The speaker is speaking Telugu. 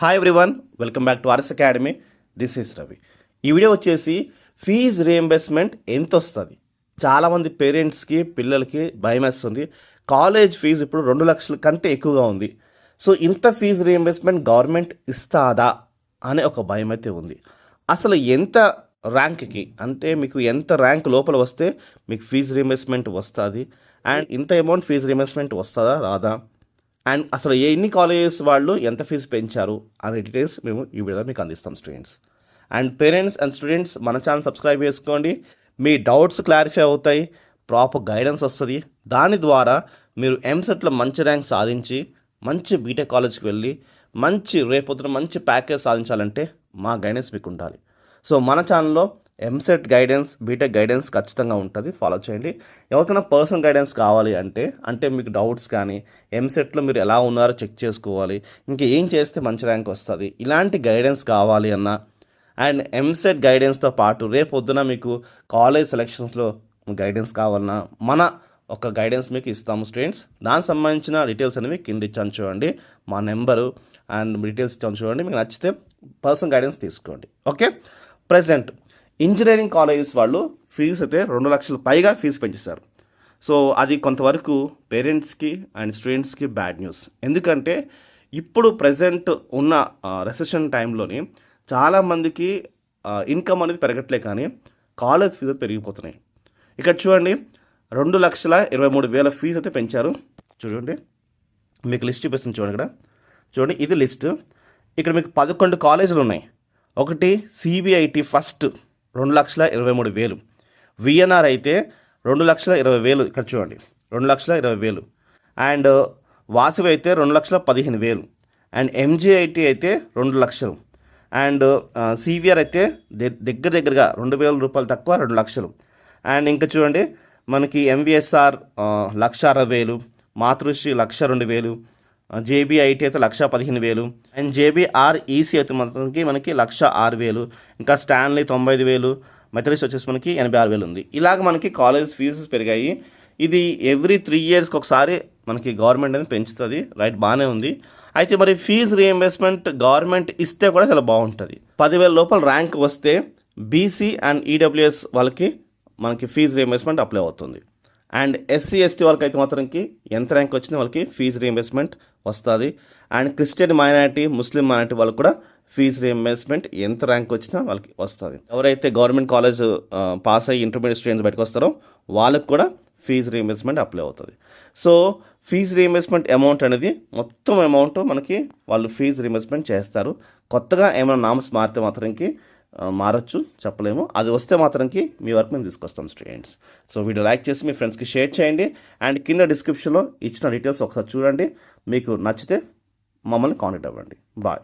Hi everyone, welcome back to RS academy. This is Ravi. ఈ వీడియో వచ్చేసి ఫీజ్ రీఎంబర్స్మెంట్ ఎంత వస్తుంది. చాలామంది పేరెంట్స్కి పిల్లలకి భయం వేస్తుంది. కాలేజ్ ఫీజు ఇప్పుడు 2 లక్షల కంటే ఎక్కువగా ఉంది. సో ఇంత ఫీజు రీఎంబర్స్మెంట్ గవర్నమెంట్ ఇస్తాదా అనే ఒక భయం అయితే ఉంది. అసలు ఎంత ర్యాంక్కి అంటే మీకు ఎంత ర్యాంక్ లోపల వస్తే మీకు ఫీజు రీఎంబర్స్మెంట్ వస్తుంది, అండ్ ఇంత అమౌంట్ ఫీజు రీఎంబర్స్మెంట్ వస్తుందా రాదా, అండ్ అసలు ఎన్ని కాలేజెస్ వాళ్ళు ఎంత ఫీజు పెంచారు అనే డీటెయిల్స్ మేము ఈ వీడియోలో మీకు అందిస్తాం students. And parents and students మన ఛానల్ సబ్స్క్రైబ్ చేసుకోండి. మీ డౌట్స్ క్లారిఫై అవుతాయి, ప్రాపర్ గైడెన్స్ వస్తుంది. దాని ద్వారా మీరు ఎంసెట్లో మంచి ర్యాంక్ సాధించి మంచి బీటెక్ కాలేజ్కి వెళ్ళి రేపొద్దున మంచి ప్యాకేజ్ సాధించాలంటే మా గైడెన్స్ మీకు ఉండాలి. సో మన ఛానల్లో ఎంసెట్ గైడెన్స్, బీటెక్ గైడెన్స్ ఖచ్చితంగా ఉంటుంది, ఫాలో చేయండి. ఎవరికైనా పర్సనల్ గైడెన్స్ కావాలి అంటే మీకు డౌట్స్ కానీ ఎంసెట్లో మీరు ఎలా ఉన్నారో చెక్ చేసుకోవాలి, ఇంకా ఏం చేస్తే మంచి ర్యాంక్ వస్తుంది, ఇలాంటి గైడెన్స్ కావాలి అన్నా, అండ్ ఎంసెట్ గైడెన్స్తో పాటు రేపొద్దున మీకు కాలేజ్ సెలెక్షన్స్లో గైడెన్స్ కావాలన్నా మన ఒక గైడెన్స్ మీకు ఇస్తాము స్టూడెంట్స్. దానికి సంబంధించిన డీటెయిల్స్ అనేవి కింద ఇచ్చాను చూడండి, మా నెంబరు అండ్ డీటెయిల్స్ ఇచ్చాను చూడండి. మీకు నచ్చితే పర్సనల్ గైడెన్స్ తీసుకోండి. ఓకే, ప్రజెంట్ ఇంజనీరింగ్ కాలేజెస్ వాళ్ళు ఫీజు అయితే 2 లక్షల పైగా ఫీజు పెంచేశారు. సో అది కొంతవరకు పేరెంట్స్కి అండ్ స్టూడెంట్స్కి బ్యాడ్ న్యూస్. ఎందుకంటే ఇప్పుడు ప్రజెంట్ ఉన్న రెసెషన్ టైంలోని చాలామందికి ఇన్కమ్ అనేది పెరగట్లే, కానీ కాలేజ్ ఫీజు పెరిగిపోతున్నాయి. ఇక్కడ చూడండి, 2,23,000 ఫీజు అయితే పెంచారు. చూడండి, మీకు లిస్ట్ చూపిస్తుంది చూడండి. ఇక్కడ చూడండి, ఇది లిస్ట్. ఇక్కడ మీకు 11 కాలేజీలు ఉన్నాయి. ఒకటి సిబిఐటి ఫస్ట్ 2,23,000, విఎన్ఆర్ అయితే 2,20,000. ఇక్కడ చూడండి, 2,20,000. అండ్ వాసవి అయితే 2,15,000. అండ్ ఎంజేఐటి అయితే 2 లక్షలు. అండ్ సివిఆర్ అయితే దగ్గరగా 2,000 రూపాయలు తక్కువ 2 లక్షలు. అండ్ ఇంకా చూడండి, మనకి ఎంవిఎస్ఆర్ 1,60,000, మాతృశ్రీ 1,02,000, జేబీఐటీ అయితే 1,15,000. అండ్ జేబీఆర్ ఈసీ అయితే మనకి 1,06,000. ఇంకా స్టాన్లీ 95,000, మెథడిస్ట్ వచ్చేసి మనకి 86,000 ఉంది. ఇలాగ మనకి కాలేజ్ ఫీజెస్ పెరిగాయి. ఇది ఎవ్రీ 3 ఇయర్స్కి ఒకసారి మనకి గవర్నమెంట్ అనేది పెంచుతుంది, రైట్, బాగానే ఉంది. అయితే మరి ఫీజు రీఎంబర్స్మెంట్ గవర్నమెంట్ ఇస్తే కూడా చాలా బాగుంటుంది. 10,000 లోపల ర్యాంక్ వస్తే బీసీ అండ్ ఈడబ్ల్యూఎస్ వాళ్ళకి మనకి ఫీజు రీఎంబర్స్మెంట్ అప్లై అవుతుంది. అండ్ ఎస్సీ ఎస్టీ వాళ్ళకి అయితే మాత్రంకి ఎంత ర్యాంక్ వచ్చినా వాళ్ళకి ఫీజు రీఎంబర్స్మెంట్ వస్తుంది. And Christian minority, Muslim minority వాళ్ళకి కూడా ఫీజు రీఎంబర్స్మెంట్ ఎంత ర్యాంక్ వచ్చినా వాళ్ళకి వస్తుంది. ఎవరైతే గవర్నమెంట్ కాలేజ్ పాస్ అయ్యి ఇంటర్మీడియట్ స్టూడెంట్స్ బయటకు వస్తారో వాళ్ళకి కూడా ఫీజు రీఎంబర్స్మెంట్ అప్లై అవుతుంది. సో ఫీజు రీఎంబర్స్మెంట్ అమౌంట్ అనేది మొత్తం అమౌంట్ మనకి వాళ్ళు ఫీజు రీఎంబర్స్మెంట్ చేస్తారు. కొత్తగా ఏమైనా నామ్స్ మారితే మాత్రంకి మారచ్చు, చెప్పలేము. అది వస్తే మాత్రంకి మీ వరకు మేము తీసుకొస్తాం స్టూడెంట్స్. సో వీడియో లైక్ చేసి మీ ఫ్రెండ్స్కి షేర్ చేయండి. అండ్ కింద డిస్క్రిప్షన్లో ఇచ్చిన డీటెయిల్స్ ఒకసారి చూడండి. మీకు నచ్చితే మమ్మల్ని కాంటాక్ట్ అవ్వండి. బాయ్.